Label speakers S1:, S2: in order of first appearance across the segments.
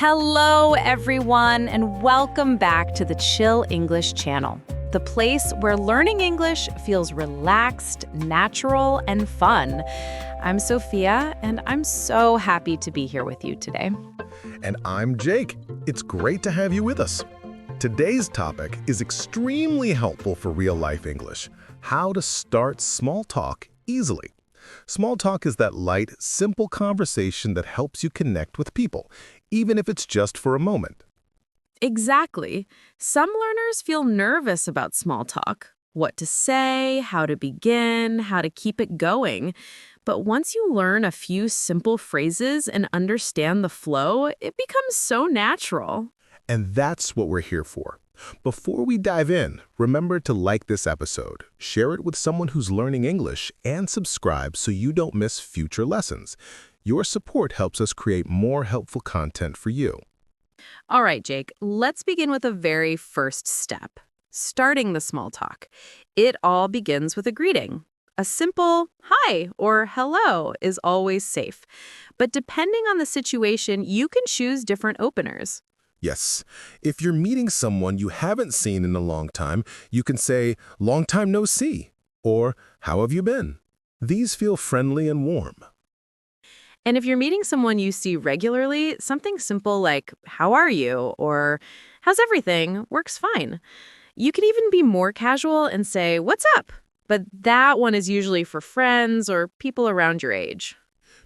S1: Hello, everyone, and welcome back to the Chill English channel, the place where learning English feels relaxed, natural, and fun. I'm Sophia, and I'm so happy to be here with you today.
S2: And I'm Jake. It's great to have you with us. Today's topic is extremely helpful for real-life English: how to start small talk easily. Small talk is that light, simple conversation that helps you connect with people, even if it's just for a moment.
S1: Exactly. Some learners feel nervous about small talk. What to say, how to begin, how to keep it going. But once you learn a few simple phrases and understand the flow, it becomes so natural.
S2: And that's what we're here for. Before we dive in, remember to like this episode, share it with someone who's learning English, and subscribe so you don't miss future lessons. Your support helps us create more helpful content for you.
S1: All right, Jake, let's begin with the very first step, starting the small talk. It all begins with a greeting. A simple hi or hello is always safe. But depending on the situation, you can choose different openers.
S2: Yes, if you're meeting someone you haven't seen in a long time, you can say, "Long time no see," or "How have you been?" These feel friendly and warm.
S1: And if you're meeting someone you see regularly, something simple like, how are you? Or how's everything? Works fine. You can even be more casual and say, what's up? But that one is usually for friends or people around your age.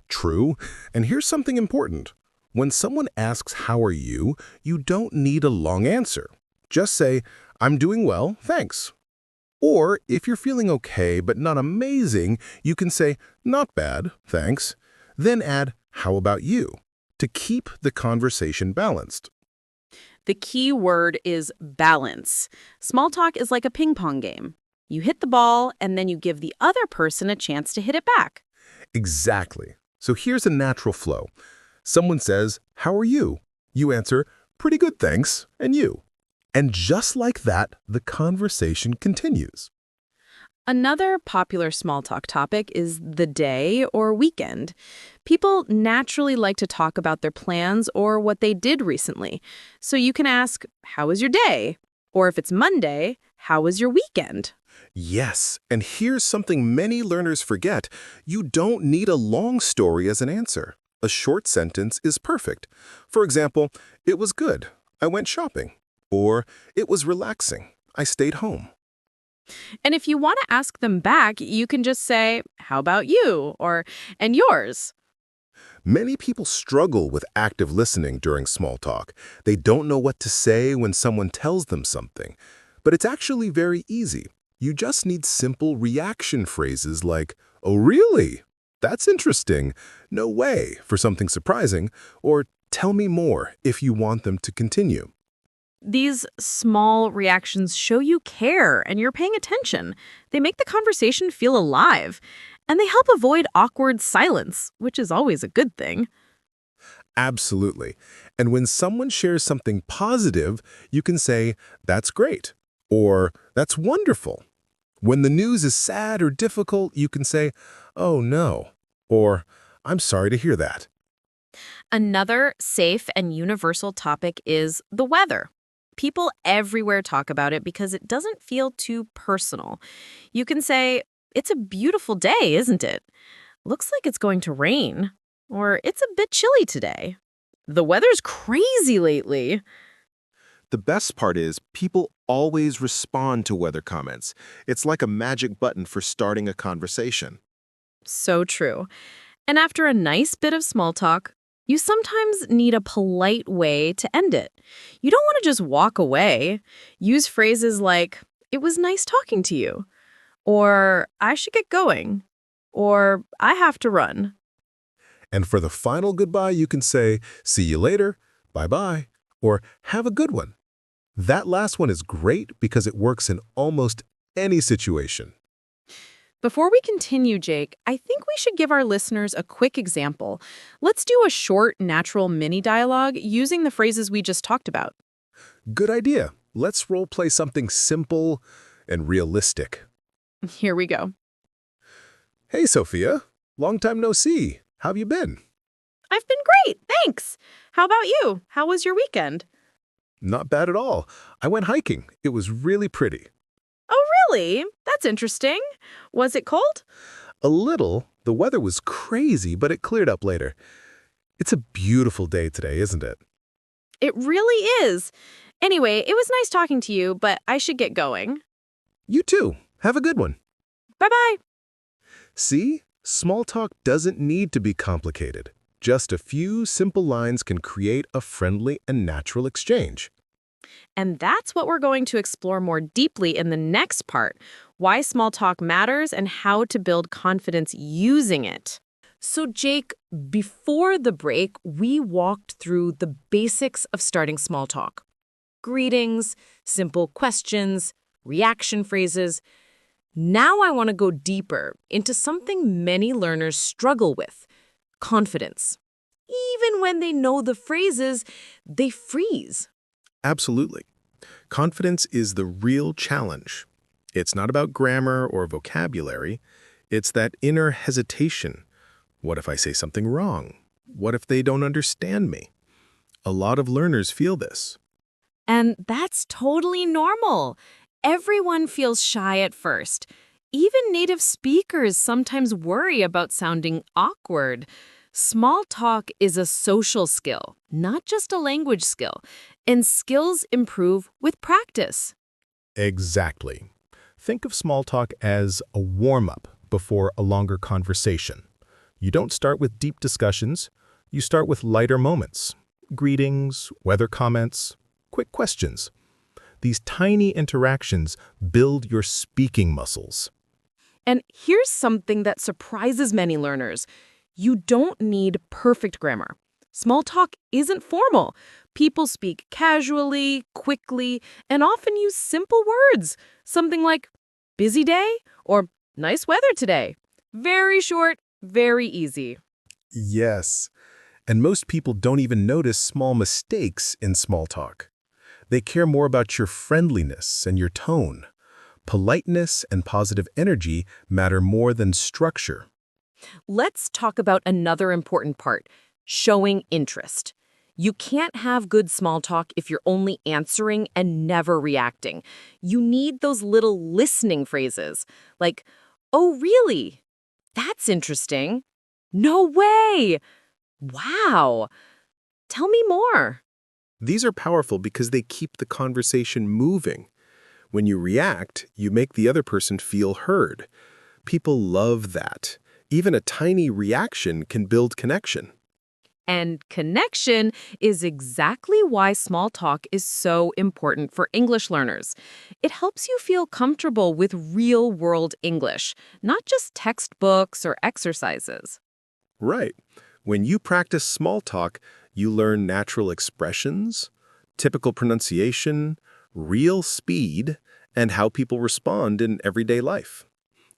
S2: True, and here's something important. When someone asks, "How are you?" you don't need a long answer. Just say, "I'm doing well, thanks." Or if you're feeling okay but not amazing, you can say, "Not bad, thanks." Then add, "How about you?" to keep the conversation balanced.
S1: The key word is balance. Small talk is like a ping pong game. You hit the ball and then you give the other person a chance to hit it back.
S2: Exactly. So here's a natural flow. Someone says, "How are you?" You answer, "Pretty good, thanks." And you. And just like that, the conversation continues.
S1: Another popular small talk topic is the day or weekend. People naturally like to talk about their plans or what they did recently. So you can ask, how was your day? Or if it's Monday, how was your weekend?
S2: Yes, and here's something many learners forget. You don't need a long story as an answer. A short sentence is perfect. For example, "It was good. I went shopping." Or, "It was relaxing. I stayed home."
S1: And if you want to ask them back, you can just say, how about you? Or, and yours?
S2: Many people struggle with active listening during small talk. They don't know what to say when someone tells them something. But it's actually very easy. You just need simple reaction phrases like, "Oh, really? That's interesting. No way," for something surprising, or "Tell me more," if you want them to continue.
S1: These small reactions show you care and you're paying attention. They make the conversation feel alive. And they help avoid awkward silence, which is always a good thing.
S2: Absolutely. And when someone shares something positive, you can say, "That's great," or "That's wonderful." When the news is sad or difficult, you can say, "Oh, no," or "I'm sorry to hear that."
S1: Another safe and universal topic is the weather. People everywhere talk about it because it doesn't feel too personal. You can say, it's a beautiful day, isn't it? Looks like it's going to rain. Or it's a bit chilly today. The weather's crazy lately.
S2: The best part is people always respond to weather comments. It's like a magic button for starting a conversation.
S1: So true. And after a nice bit of small talk, you sometimes need a polite way to end it. You don't want to just walk away. Use phrases like, it was nice talking to you, or I should get going, or I have to run.
S2: And for the final goodbye, you can say, "See you later," "Bye-bye," or "Have a good one." That last one is great because it works in almost any situation.
S1: Before we continue, Jake, I think we should give our listeners a quick example. Let's do a short, natural mini dialogue using the phrases we just talked about.
S2: Good idea. Let's role play something simple and realistic.
S1: Here we go.
S2: "Hey, Sophia. Long time no see. How've you been?"
S1: I've been great, thanks. How about you? How was your weekend?
S2: Not bad at all. I went hiking. It was really pretty.
S1: Oh, really? That's interesting. Was it cold?
S2: A little. The weather was crazy, but it cleared up later. It's a beautiful day today, isn't it?
S1: It really is. Anyway, it was nice talking to you, but I should get going.
S2: You too. Have a good one.
S1: Bye-bye.
S2: See? Small talk doesn't need to be complicated. Just a few simple lines can create a friendly and natural exchange.
S1: And that's what we're going to explore more deeply in the next part, why small talk matters and how to build confidence using it. So, Jake, before the break, we walked through the basics of starting small talk. Greetings, simple questions, reaction phrases. Now I want to go deeper into something many learners struggle with, confidence. Even when they know the phrases, they freeze.
S2: Absolutely. Confidence is the real challenge. It's not about grammar or vocabulary. It's that inner hesitation. What if I say something wrong? What if they don't understand me? A lot of learners feel this.
S1: And that's totally normal. Everyone feels shy at first. Even native speakers sometimes worry about sounding awkward. Small talk is a social skill, not just a language skill, and skills improve with practice.
S2: Exactly. Think of small talk as a warm-up before a longer conversation. You don't start with deep discussions. You start with lighter moments. Greetings, weather comments, quick questions. These tiny interactions build your speaking muscles.
S1: And here's something that surprises many learners. You don't need perfect grammar. Small talk isn't formal. People speak casually, quickly, and often use simple words. Something like, busy day or nice weather today. Very short, very easy.
S2: Yes, and most people don't even notice small mistakes in small talk. They care more about your friendliness and your tone. Politeness and positive energy matter more than structure.
S1: Let's talk about another important part, showing interest. You can't have good small talk if you're only answering and never reacting. You need those little listening phrases, like, oh, really? That's interesting. No way. Wow. Tell me more.
S2: These are powerful because they keep the conversation moving. When you react, you make the other person feel heard. People love that. Even a tiny reaction can build connection.
S1: And connection is exactly why small talk is so important for English learners. It helps you feel comfortable with real-world English, not just textbooks or exercises.
S2: Right. When you practice small talk, you learn natural expressions, typical pronunciation, real speed, and how people respond in everyday life.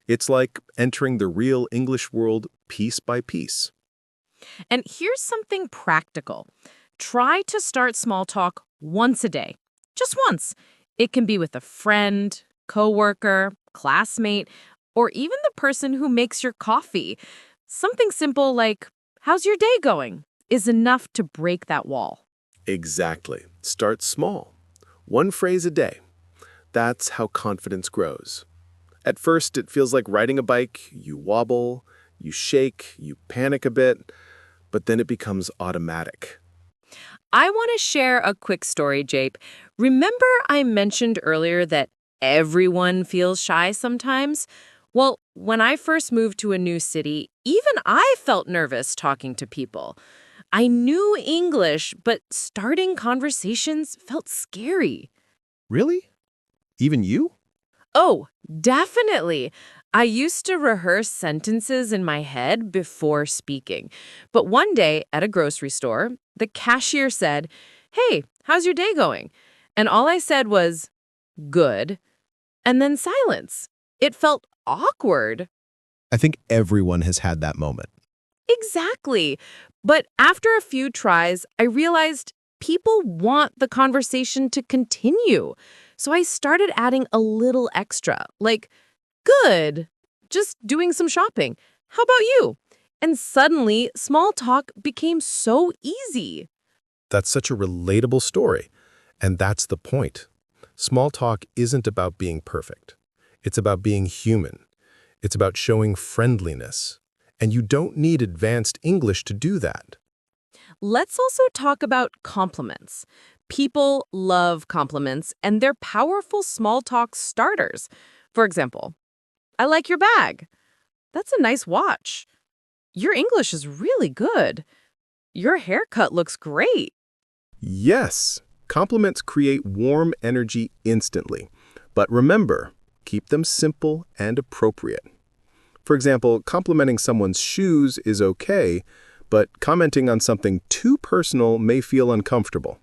S2: It's like entering the real English world piece by piece.
S1: And here's something practical. Try to start small talk once a day. Just once. It can be with a friend, coworker, classmate, or even the person who makes your coffee. Something simple like, how's your day going? Is enough to break that wall.
S2: Exactly. Start small. One phrase a day. That's how confidence grows. At first, it feels like riding a bike. You wobble, you shake, you panic a bit, but then it becomes automatic.
S1: I want to share a quick story, Jape. Remember I mentioned earlier that everyone feels shy sometimes? Well, when I first moved to a new city, even I felt nervous talking to people. I knew English, but starting conversations felt scary.
S2: Really? Even you?
S1: Oh, definitely. I used to rehearse sentences in my head before speaking. But one day at a grocery store, the cashier said, "Hey, how's your day going?" And all I said was, "Good." And then silence. It felt awkward.
S2: I think everyone has had that moment.
S1: Exactly. But after a few tries, I realized people want the conversation to continue. So I started adding a little extra, like, good, just doing some shopping. How about you? And suddenly, small talk became so easy.
S2: That's such a relatable story. And that's the point. Small talk isn't about being perfect. It's about being human. It's about showing friendliness. And you don't need advanced English to do that.
S1: Let's also talk about compliments. People love compliments, and they're powerful small talk starters. For example, I like your bag. That's a nice watch. Your English is really good. Your haircut looks great.
S2: Yes, compliments create warm energy instantly. But remember, keep them simple and appropriate. For example, complimenting someone's shoes is okay, but commenting on something too personal may feel uncomfortable.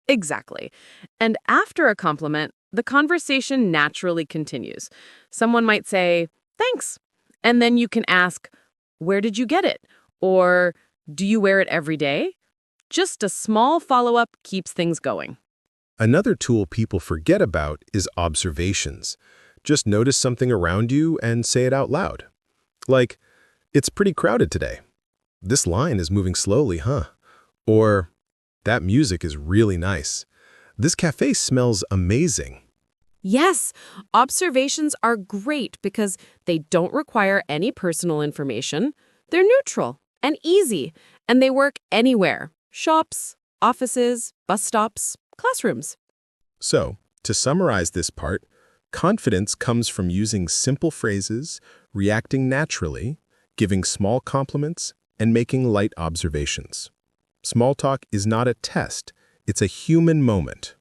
S1: Exactly. And after a compliment, the conversation naturally continues. Someone might say, thanks. And then you can ask, where did you get it? Or, do you wear it every day? Just a small follow-up keeps things going.
S2: Another tool people forget about is observations. Just notice something around you and say it out loud. Like, it's pretty crowded today. This line is moving slowly, huh? Or, that music is really nice. This cafe smells amazing.
S1: Yes, observations are great because they don't require any personal information. They're neutral and easy, and they work anywhere. Shops, offices, bus stops, classrooms.
S2: So, to summarize this part, confidence comes from using simple phrases, reacting naturally, giving small compliments, and making light observations. Small talk is not a test, it's a human moment.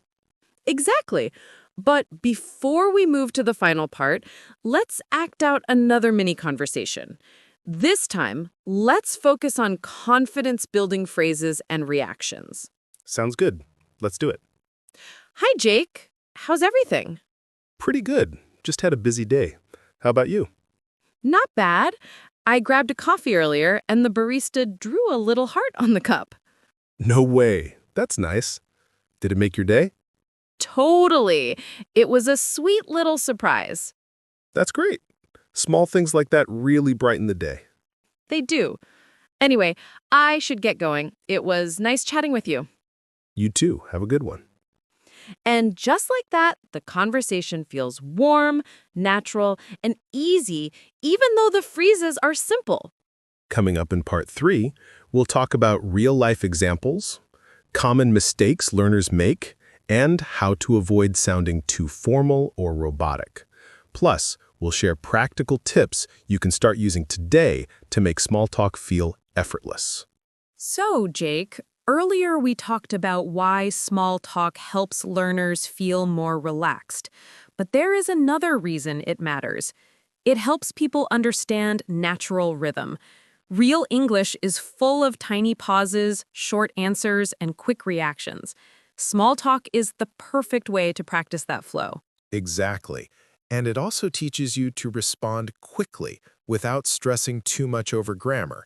S1: Exactly. But before we move to the final part, let's act out another mini conversation. This time, let's focus on confidence-building phrases and reactions.
S2: Sounds good. Let's do it.
S1: Hi, Jake. How's everything?
S2: Pretty good. Just had a busy day. How about you?
S1: Not bad. I grabbed a coffee earlier, and the barista drew a little heart on the cup.
S2: No way. That's nice. Did it make your day?
S1: Totally. It was a sweet little surprise.
S2: That's great. Small things like that really brighten the day.
S1: They do. Anyway, I should get going. It was nice chatting with you.
S2: You too. Have a good one.
S1: And just like that, the conversation feels warm, natural, and easy, even though the phrases are simple.
S2: Coming up in part 3, we'll talk about real-life examples, common mistakes learners make, and how to avoid sounding too formal or robotic. Plus, we'll share practical tips you can start using today to make small talk feel effortless.
S1: So, Jake, earlier we talked about why small talk helps learners feel more relaxed. But there is another reason it matters. It helps people understand natural rhythm. Real English is full of tiny pauses, short answers, and quick reactions. Small talk is the perfect way to practice that flow.
S2: Exactly. And it also teaches you to respond quickly without stressing too much over grammar.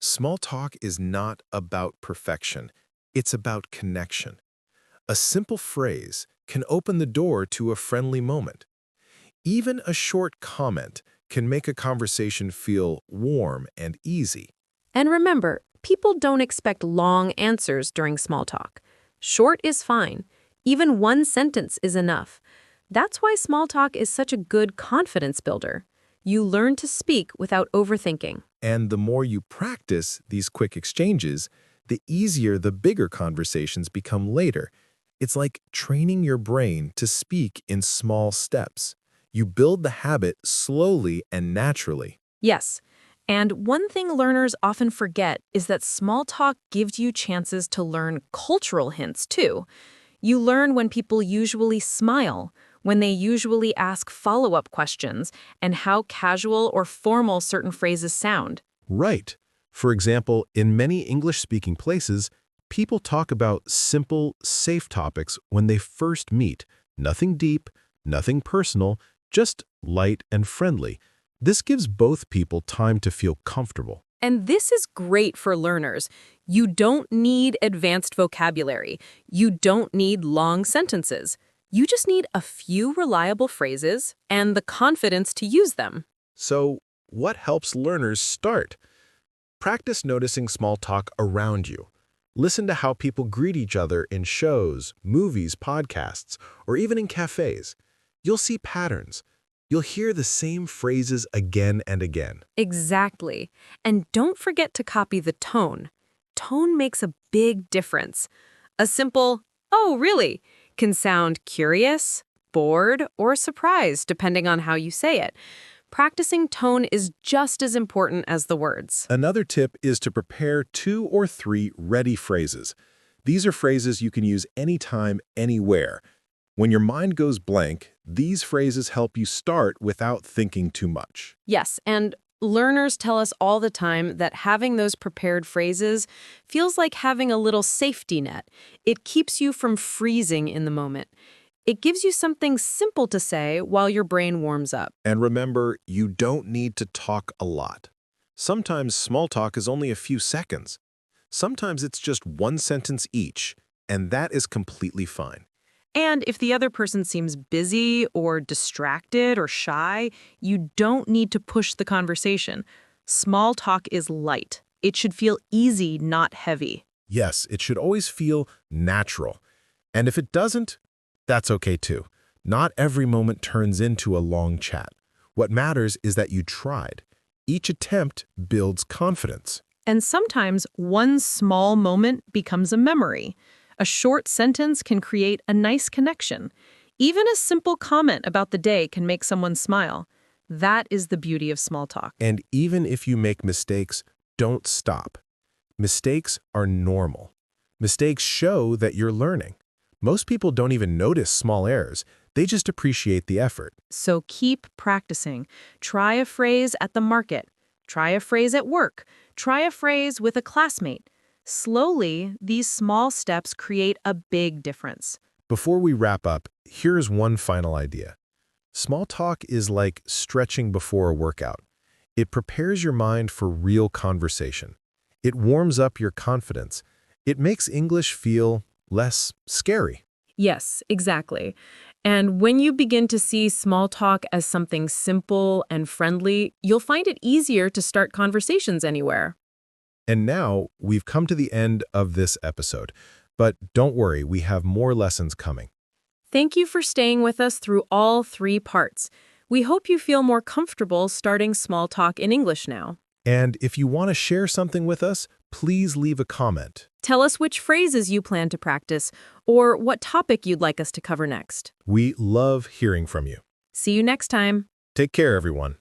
S2: Small talk is not about perfection. It's about connection. A simple phrase can open the door to a friendly moment. Even a short comment can make a conversation feel warm and easy.
S1: And remember, people don't expect long answers during small talk. Short is fine. Even one sentence is enough. That's why small talk is such a good confidence builder. You learn to speak without overthinking.
S2: And the more you practice these quick exchanges, the easier the bigger conversations become later. It's like training your brain to speak in small steps. You build the habit slowly and naturally.
S1: Yes. And one thing learners often forget is that small talk gives you chances to learn cultural hints, too. You learn when people usually smile, when they usually ask follow-up questions, and how casual or formal certain phrases sound.
S2: Right. For example, in many English-speaking places, people talk about simple, safe topics when they first meet. Nothing deep, nothing personal, just light and friendly. This gives both people time to feel comfortable.
S1: And this is great for learners. You don't need advanced vocabulary. You don't need long sentences. You just need a few reliable phrases and the confidence to use them.
S2: So, what helps learners start? Practice noticing small talk around you. Listen to how people greet each other in shows, movies, podcasts, or even in cafes. You'll see patterns. You'll hear the same phrases again and again.
S1: Exactly. And don't forget to copy the tone. Tone makes a big difference. A simple, "Oh, really?" can sound curious, bored, or surprised, depending on how you say it. Practicing tone is just as important as the words.
S2: Another tip is to prepare 2 or 3 ready phrases. These are phrases you can use anytime, anywhere. When your mind goes blank, these phrases help you start without thinking too much.
S1: Yes, and learners tell us all the time that having those prepared phrases feels like having a little safety net. It keeps you from freezing in the moment. It gives you something simple to say while your brain warms up.
S2: And remember, you don't need to talk a lot. Sometimes small talk is only a few seconds. Sometimes it's just one sentence each, and that is completely fine.
S1: And if the other person seems busy or distracted or shy, you don't need to push the conversation. Small talk is light. It should feel easy, not heavy.
S2: Yes, it should always feel natural. And if it doesn't, that's okay too. Not every moment turns into a long chat. What matters is that you tried. Each attempt builds confidence.
S1: And sometimes one small moment becomes a memory. A short sentence can create a nice connection. Even a simple comment about the day can make someone smile. That is the beauty of small talk.
S2: And even if you make mistakes, don't stop. Mistakes are normal. Mistakes show that you're learning. Most people don't even notice small errors. They just appreciate the effort.
S1: So keep practicing. Try a phrase at the market. Try a phrase at work. Try a phrase with a classmate. Slowly, these small steps create a big difference.
S2: Before we wrap up, here's one final idea. Small talk is like stretching before a workout. It prepares your mind for real conversation. It warms up your confidence. It makes English feel less scary.
S1: Yes, exactly. And when you begin to see small talk as something simple and friendly, you'll find it easier to start conversations anywhere.
S2: And now we've come to the end of this episode. But don't worry, we have more lessons coming.
S1: Thank you for staying with us through all 3 parts. We hope you feel more comfortable starting small talk in English now.
S2: And if you want to share something with us, please leave a comment.
S1: Tell us which phrases you plan to practice or what topic you'd like us to cover next.
S2: We love hearing from you.
S1: See you next time.
S2: Take care, everyone.